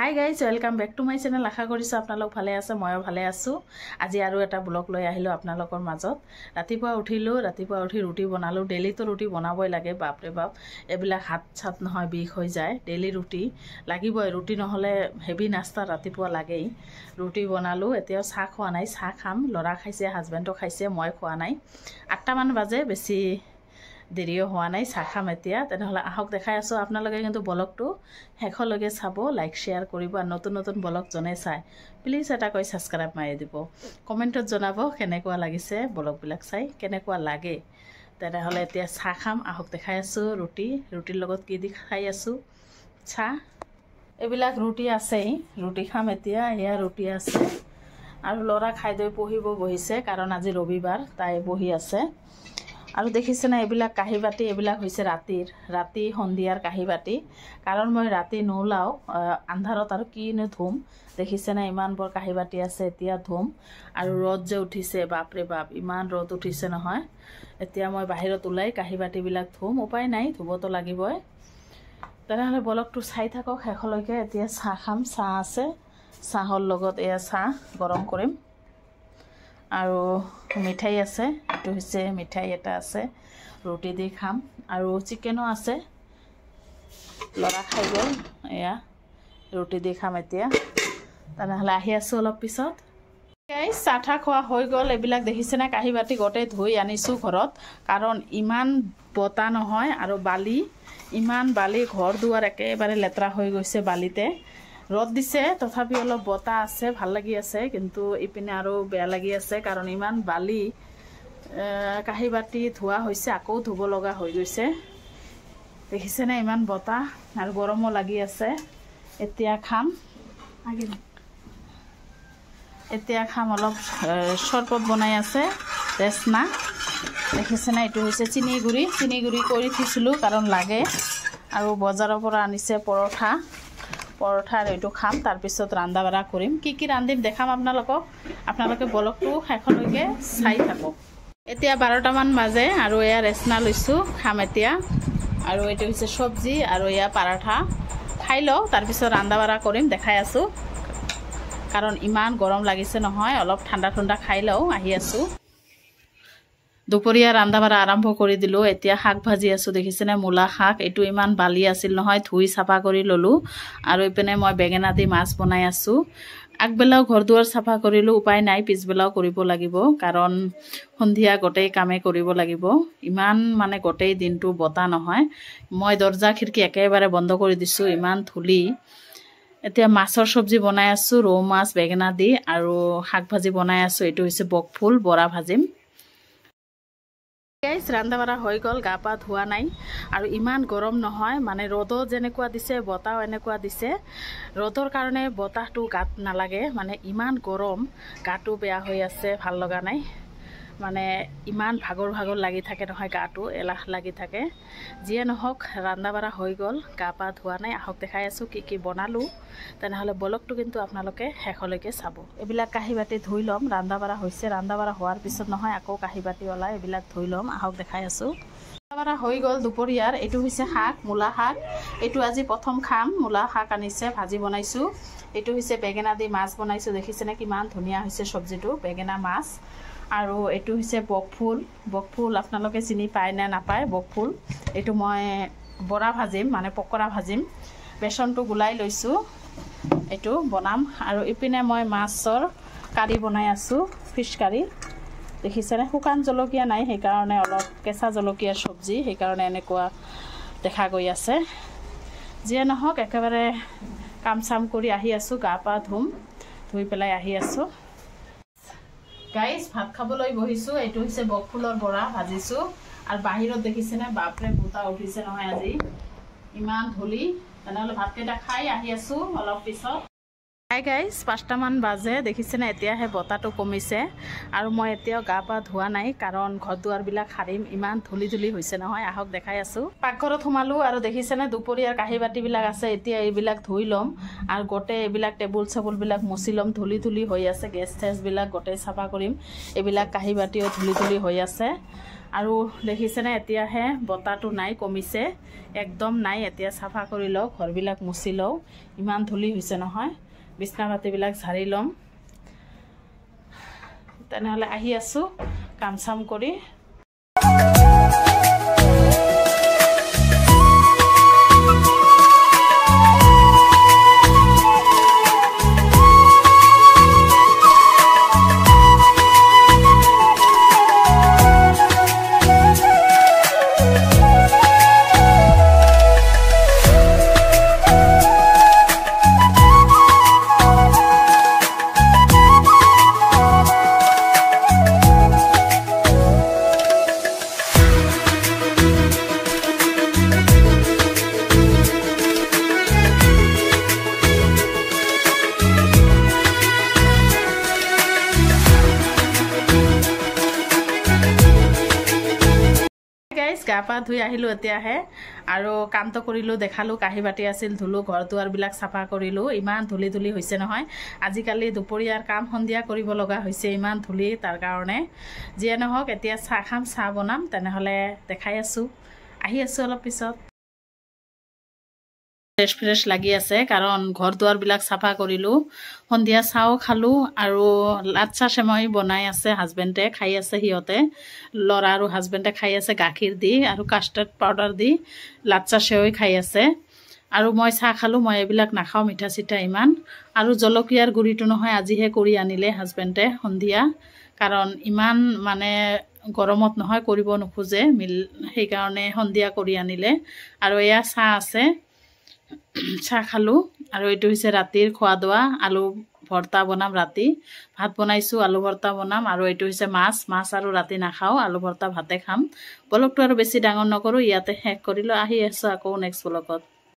High guys, welcome back to my channel. আশা কৰিছোঁ আপোনালোক ভালে আছে, ময়ো ভালে আছোঁ। আজি আৰু এটা ব্লগ লৈ আহিলোঁ আপোনালোকৰ মাজত। ৰাতিপুৱা উঠি ৰুটি বনালোঁ। ডেইলিতো ৰুটি বনাবই লাগে, বাপৰে বাপ। এইবিলাক হাত চাত নহয় বিষ হৈ যায়। ডেইলি ৰুটি লাগিবই, ৰুটি নহ'লে হেভি নাস্তা ৰাতিপুৱা লাগেই। ৰুটি বনালোঁ, এতিয়াও চাহ খোৱা নাই, চাহ খাম। ল'ৰা খাইছে, হাজবেণ্ডো খাইছে, মই খোৱা নাই। 8টামান বাজে, বেছি দেৰিও হোৱা নাই, চাহ খাম এতিয়া। তেনেহ'লে আহক দেখাই আছোঁ। আপোনালোকে কিন্তু ব্লগটো শেষলৈকে চাব, লাইক শ্বেয়াৰ কৰিব, আৰু নতুন নতুন ব্লগ যোনে চাই প্লিজ এটা কৈ ছাবস্ক্ৰাইব মাৰি দিব। কমেণ্টত জনাব কেনেকুৱা লাগিছে ব্লগবিলাক চাই, কেনেকুৱা লাগে। তেনেহ'লে এতিয়া চাহ খাম, আহক দেখাই আছোঁ। ৰুটিৰ লগত কি দি খাই আছোঁ, চাহ। এইবিলাক ৰুটি আছেই, ৰুটি খাম এতিয়া। এয়া ৰুটি আছে, আৰু ল'ৰা খাই লৈ পঢ়িব বহিছে, কাৰণ আজি ৰবিবাৰ, তাই বহি আছে। আৰু দেখিছেনে এইবিলাক কাঁহী বাতি, এইবিলাক হৈছে ৰাতি সন্ধিয়াৰ কাঁহী বাতি। কাৰণ মই ৰাতি নোলাওঁ, আন্ধাৰত আৰু কিনো ধুম। দেখিছেনে ইমান বৰ কাঁহী বাতি আছে, এতিয়া ধুম। আৰু ৰ'দ যে উঠিছে, বাপৰে বাপ, ইমান ৰ'দ উঠিছে নহয়। এতিয়া মই বাহিৰত ওলাই কাঁহী বাতিবিলাক ধুম, উপায় নাই, ধুবতো লাগিবই। তেনেহ'লে ব্লগটো চাই থাকক শেষলৈকে। এতিয়া চাহ খাম, চাহ আছে, চাহৰ লগত এয়া চাহ গৰম কৰিম। আৰু মিঠাই আছে, এইটো হৈছে মিঠাই এটা আছে, ৰুটি দি খাম। আৰু চিকেনো আছে, ল'ৰা খাই গ'ল। এয়া ৰুটি দি খাম এতিয়া। তেনেহ'লে আহি আছোঁ অলপ পিছত। চাহ ঠাহ খোৱা হৈ গ'ল। এইবিলাক দেখিছেনে কাঁহী বাতি গোটেই ধুই আনিছোঁ ঘৰত, কাৰণ ইমান বতাহ নহয় আৰু বালি, ইমান বালি, ঘৰ দুৱাৰ একেবাৰে লেতেৰা হৈ গৈছে বালিতে। ৰ'দ দিছে, তথাপি অলপ বতাহ আছে, ভাল লাগি আছে। কিন্তু ইপিনে আৰু বেয়া লাগি আছে, কাৰণ ইমান বালি। কাঁহী বাতি ধোৱা হৈছে, আকৌ ধুব লগা হৈ গৈছে। দেখিছেনে ইমান বতাহ, আৰু গৰমো লাগি আছে। এতিয়া খাম অলপ চৰবত বনাই আছে, ৰেচনা। দেখিছেনে এইটো হৈছে চিনি গুড়ি কৰি থৈছিলোঁ, কাৰণ লাগে। আৰু বজাৰৰ পৰা আনিছে পৰঠা, আৰু এইটো খাম। তাৰপিছত ৰন্ধা বঢ়া কৰিম, কি ৰান্ধিম দেখাম আপোনালোকক। আপোনালোকে ব্লগটো শেষলৈকে চাই থাকক। এতিয়া 12টামান বাজে, আৰু এয়া ৰেচনা লৈছোঁ, খাম এতিয়া। আৰু এইটো হৈছে চব্জি, আৰু এয়া পৰঠা। খাই লওঁ, তাৰপিছত ৰন্ধা বঢ়া কৰিম, দেখাই আছোঁ। কাৰণ ইমান গৰম লাগিছে নহয়, অলপ ঠাণ্ডা খাই লওঁ, আহি আছোঁ। দুপৰীয়া ৰন্ধা বঢ়া আৰম্ভ কৰি দিলোঁ। এতিয়া শাক ভাজি আছোঁ, দেখিছেনে মূলা শাক। এইটো ইমান বালি আছিল নহয়, ধুই চাফা কৰি ল'লোঁ। আৰু এইপিনে মই বেঙেনা দি মাছ বনাই আছোঁ। আগবেলাও ঘৰ দুৱাৰ চাফা কৰিলোঁ, উপায় নাই, পিছবেলাও কৰিব লাগিব, কাৰণ সন্ধিয়া গোটেই কামেই কৰিব লাগিব। ইমান মানে গোটেই দিনটো বতাহ নহয়। মই দৰ্জা খিৰিকী একেবাৰে বন্ধ কৰি দিছোঁ, ইমান ধূলি। এতিয়া মাছৰ চব্জি বনাই আছোঁ, ৰৌ মাছ বেঙেনা দি, আৰু শাক ভাজি বনাই আছোঁ। এইটো হৈছে বকফুল, বৰা ভাজিম। ৰন্ধা বঢ়া হৈ গ'ল, গা পা ধোৱা নাই। আৰু ইমান গৰম নহয়, মানে ৰ'দো যেনেকুৱা দিছে, বতাহও এনেকুৱা দিছে। ৰ'দৰ কাৰণে বতাহটো গাত নালাগে, মানে ইমান গৰম, গাটো বেয়া হৈ আছে, ভাল লগা নাই। মানে ইমান ভাগৰ লাগি থাকে নহয়, গাটো এলাহ লাগি থাকে। যিয়ে নহওক, ৰন্ধা বঢ়া হৈ গ'ল, গা পা ধোৱা নাই। আহক দেখাই আছোঁ কি বনালোঁ। তেনেহ'লে ব্লগটো কিন্তু আপোনালোকে শেষলৈকে চাব। এইবিলাক কাঁহী বাতি ধুই ল'ম, ৰন্ধা বঢ়া হৈছে। ৰন্ধা বঢ়া হোৱাৰ পিছত নহয়, আকৌ কাঁহী বাতি ওলাই, এইবিলাক ধুই ল'ম। আহক দেখাই আছোঁ। ৰন্ধা বঢ়া হৈ গ'ল দুপৰীয়াৰ। এইটো হৈছে শাক, মূলা শাক। এইটো আজি প্ৰথম খাম। মূলা শাক আনিছে, ভাজি বনাইছোঁ। এইটো হৈছে বেঙেনা দি মাছ বনাইছোঁ। দেখিছেনে কিমান ধুনীয়া হৈছে চব্জিটো, বেঙেনা মাছ। আৰু এইটো হৈছে বকফুল, আপোনালোকে চিনি পায় নে নাপায় বকফুল। এইটো মই বৰা ভাজিম, মানে পকৰা ভাজিম। বেচনটো গুলাই লৈছোঁ, এইটো বনাম। আৰু ইপিনে মই মাছৰ কাৰী বনাই আছোঁ, ফিছ কাৰী। দেখিছেনে শুকান জলকীয়া নাই, সেইকাৰণে অলপ কেঁচা জলকীয়াৰ চব্জি, সেইকাৰণে এনেকুৱা দেখা গৈ আছে। যিয়ে নহওক, একেবাৰে কাম চাম কৰি আহি আছোঁ, গা পা ধুই পেলাই আহি আছোঁ। গাইজ, ভাত খাবলৈ বহিছোঁ। এইটো হৈছে বকফুলৰ বৰা ভাজিছোঁ। আৰু বাহিৰত দেখিছেনে বাপৰে বতাহ উঠিছে নহয় আজি, ইমান ধূলি। তেনেহ'লে ভাতকেইটা খাই আহি আছোঁ অলপ পিছত। হাই গাইজ, 5টামান বাজে, দেখিছেনে এতিয়াহে বতাহটো কমিছে। আৰু মই এতিয়াও গা পা ধোৱা নাই, কাৰণ ঘৰ দুৱাৰবিলাক সাৰিম, ইমান ধূলি হৈছে নহয়। আহক দেখাই আছোঁ। পাকঘৰত সোমালোঁ, আৰু দেখিছেনে দুপৰীয়াৰ কাঁহী বাতিবিলাক আছে। এতিয়া এইবিলাক ধুই ল'ম, আৰু গোটেই এইবিলাক টেবুল চেবুলবিলাক মুচি ল'ম। ধূলি হৈ আছে, গেছ চেছবিলাক গোটেই চাফা কৰিম। এইবিলাক কাঁহী বাতিও ধূলি হৈ আছে। আৰু দেখিছেনে এতিয়াহে বতাহটো নাই, কমিছে, একদম নাই। এতিয়া চাফা কৰি লওঁ, ঘৰবিলাক মুচি লওঁ, ইমান ধূলি হৈছে নহয়। বিছনা পাতিবিলাক ঝাৰি ল'ম। তেনেহ'লে আহি আছোঁ কাম চাম কৰি। গা পা ধুই আহিলোঁ এতিয়াহে, আৰু কামটো কৰিলোঁ, দেখালোঁ, কাঁহী বাতি আছিল ধুলোঁ, ঘৰ দুৱাৰবিলাক চাফা কৰিলোঁ। ইমান ধূলি ধূলি হৈছে নহয়। আজিকালি দুপৰীয়াৰ কাম সন্ধিয়া কৰিব লগা হৈছে, ইমান ধূলি। তাৰ কাৰণে যিয়ে নহওক এতিয়া চাহ খাম, চাহ বনাম। তেনেহ'লে দেখাই আছোঁ, আহি আছোঁ অলপ পিছত। ফ্ৰেছ লাগি আছে, কাৰণ ঘৰ দুৱাৰবিলাক চাফা কৰিলোঁ, সন্ধিয়া চাহও খালোঁ, আৰু লাচ্ছা চেমই বনাই আছে হাজবেণ্ডে, খাই আছে সিহঁতে, ল'ৰা আৰু হাজবেণ্ডে খাই আছে গাখীৰ দি আৰু কাষ্টাৰ্ড পাউডাৰ দি লাচ্ছা চেৱৈ খাই আছে। আৰু মই চাহ খালোঁ, মই এইবিলাক নাখাওঁ মিঠা চিঠা ইমান। আৰু জলকীয়াৰ গুড়িটো নহয়, আজিহে কৰি আনিলে হাজবেণ্ডে সন্ধিয়া, কাৰণ ইমান মানে গৰমত নহয় কৰিব নোখোজে সেইকাৰণে সন্ধিয়া কৰি আনিলে। আৰু এয়া চাহ আছে, চাহ খালোঁ। আৰু এইটো হৈছে ৰাতিৰ খোৱা দোৱা, আলু ভৰ্তা বনাম ৰাতি, ভাত বনাইছোঁ, আলু ভৰ্তা বনাম। আৰু এইটো হৈছে মাছ আৰু ৰাতি নাখাওঁ, আলু ভৰ্তা ভাতে খাম। ব্লগটো আৰু বেছি ডাঙৰ নকৰোঁ, ইয়াতে শেষ কৰিলোঁ। আহি আছোঁ আকৌ নেক্সট ব্লগত।